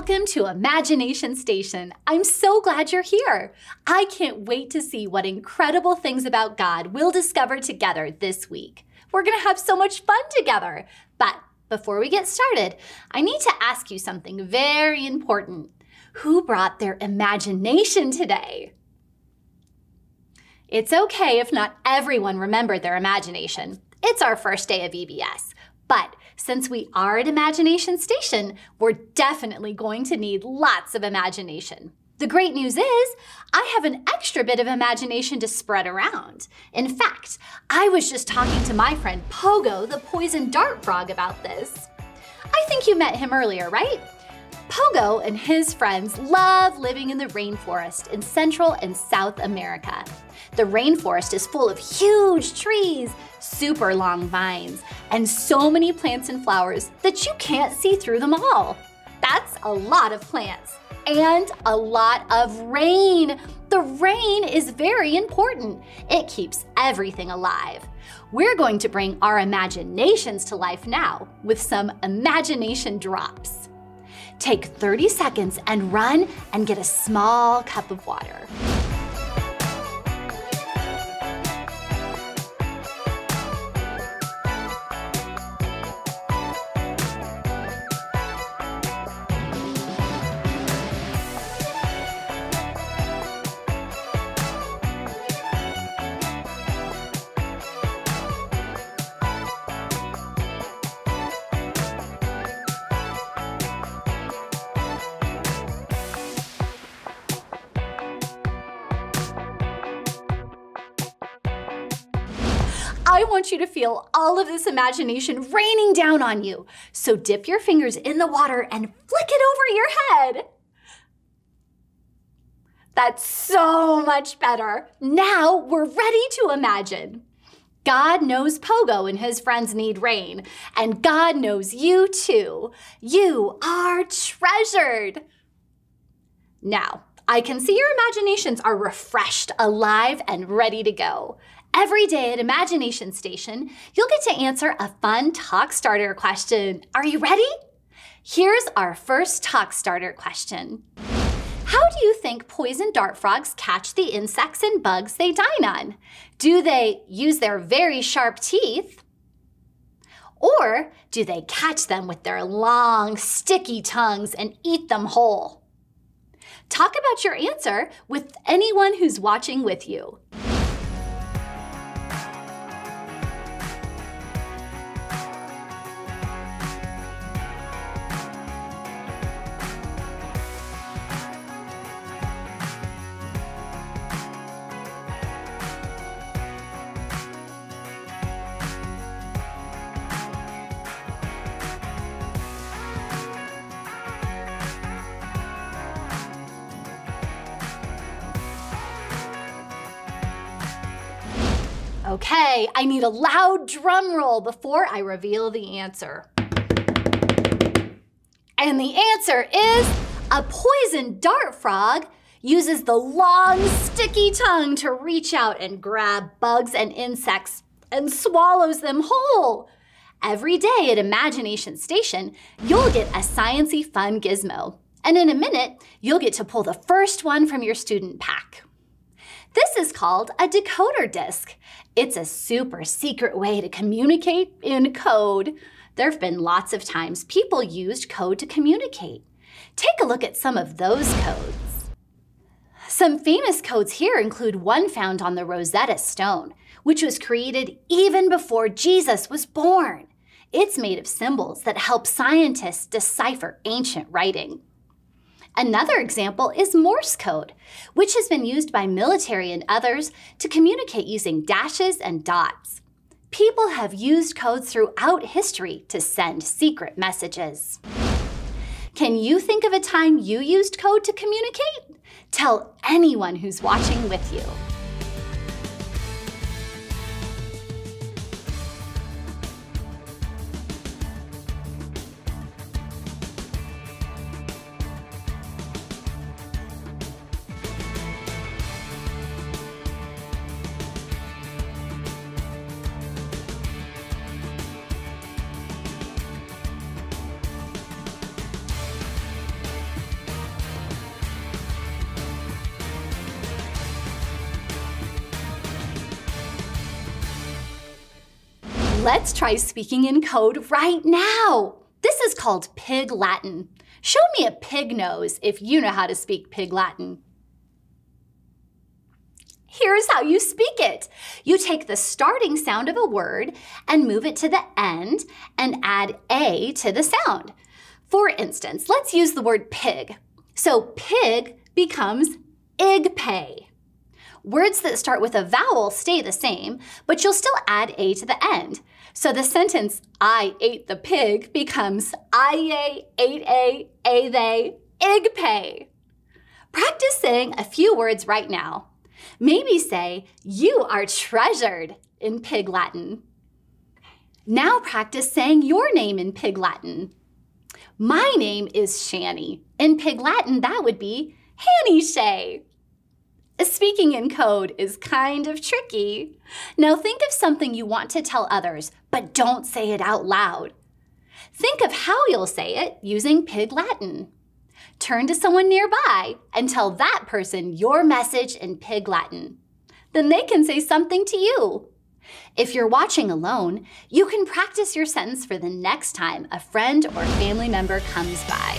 Welcome to Imagination Station. I'm so glad you're here. I can't wait to see what incredible things about God we'll discover together this week. We're going to have so much fun together. But before we get started, I need to ask you something very important. Who brought their imagination today? It's okay if not everyone remembered their imagination. It's our first day of EBS. But since we are at Imagination Station, we're definitely going to need lots of imagination. The great news is, I have an extra bit of imagination to spread around. In fact, I was just talking to my friend Pogo, the poison dart frog, about this. I think you met him earlier, right? Pogo and his friends love living in the rainforest in Central and South America. The rainforest is full of huge trees, super long vines, and so many plants and flowers that you can't see through them all. That's a lot of plants and a lot of rain. The rain is very important. It keeps everything alive. We're going to bring our imaginations to life now with some imagination drops. Take 30 seconds and run and get a small cup of water. I want you to feel all of this imagination raining down on you. So dip your fingers in the water and flick it over your head. That's so much better. Now we're ready to imagine. God knows Pogo and his friends need rain, and God knows you too. You are treasured. Now, I can see your imaginations are refreshed, alive, and ready to go. Every day at Imagination Station, you'll get to answer a fun talk starter question. Are you ready? Here's our first talk starter question. How do you think poison dart frogs catch the insects and bugs they dine on? Do they use their very sharp teeth? Or do they catch them with their long, sticky tongues and eat them whole? Talk about your answer with anyone who's watching with you. Okay, I need a loud drum roll before I reveal the answer. And the answer is a poison dart frog uses the long, sticky tongue to reach out and grab bugs and insects and swallows them whole. Every day at Imagination Station, you'll get a sciencey fun gizmo. And in a minute, you'll get to pull the first one from your student pack. This is called a decoder disc. It's a super secret way to communicate in code. There have been lots of times people used code to communicate. Take a look at some of those codes. Some famous codes here include one found on the Rosetta Stone, which was created even before Jesus was born. It's made of symbols that help scientists decipher ancient writing. Another example is Morse code, which has been used by military and others to communicate using dashes and dots. People have used codes throughout history to send secret messages. Can you think of a time you used code to communicate? Tell anyone who's watching with you. Let's try speaking in code right now. This is called Pig Latin. Show me a pig nose if you know how to speak Pig Latin. Here's how you speak it. You take the starting sound of a word and move it to the end and add A to the sound. For instance, let's use the word pig. So pig becomes igpay. Words that start with a vowel stay the same, but you'll still add A to the end. So the sentence, I ate the pig, becomes I ate a they, igpay. Practice saying a few words right now. Maybe say, you are treasured in Pig Latin. Now practice saying your name in Pig Latin. My name is Shani. In Pig Latin, that would be Hanny Shay. Speaking in code is kind of tricky. Now think of something you want to tell others, but don't say it out loud. Think of how you'll say it using Pig Latin. Turn to someone nearby and tell that person your message in Pig Latin. Then they can say something to you. If you're watching alone, you can practice your sentence for the next time a friend or family member comes by.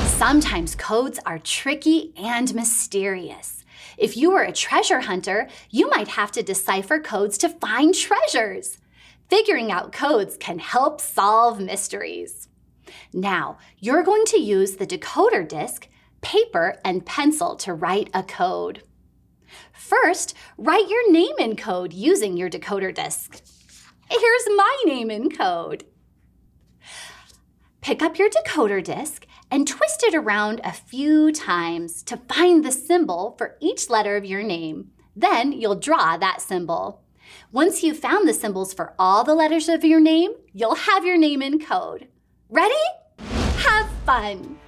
Sometimes codes are tricky and mysterious. If you were a treasure hunter, you might have to decipher codes to find treasures. Figuring out codes can help solve mysteries. Now, you're going to use the decoder disc, paper, and pencil to write a code. First, write your name in code using your decoder disc. Here's my name in code. Pick up your decoder disc and twist it around a few times to find the symbol for each letter of your name. Then you'll draw that symbol. Once you've found the symbols for all the letters of your name, you'll have your name in code. Ready? Have fun!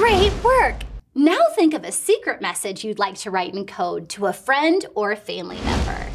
Great work! Now think of a secret message you'd like to write in code to a friend or a family member.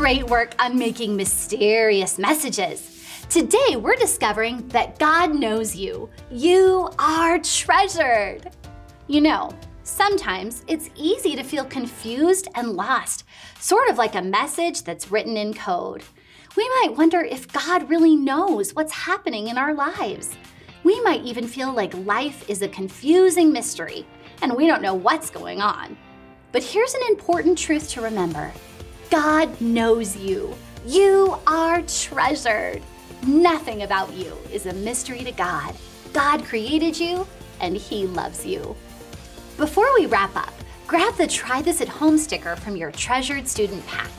Great work on making mysterious messages. Today, we're discovering that God knows you. You are treasured. You know, sometimes it's easy to feel confused and lost, sort of like a message that's written in code. We might wonder if God really knows what's happening in our lives. We might even feel like life is a confusing mystery, and we don't know what's going on. But here's an important truth to remember. God knows you. You are treasured. Nothing about you is a mystery to God. God created you, and He loves you. Before we wrap up, grab the Try This at Home sticker from your Treasured Student Pack.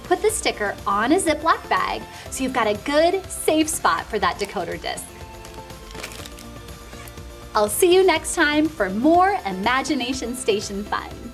Put the sticker on a Ziploc bag so you've got a good, safe spot for that decoder disc. I'll see you next time for more Imagination Station fun.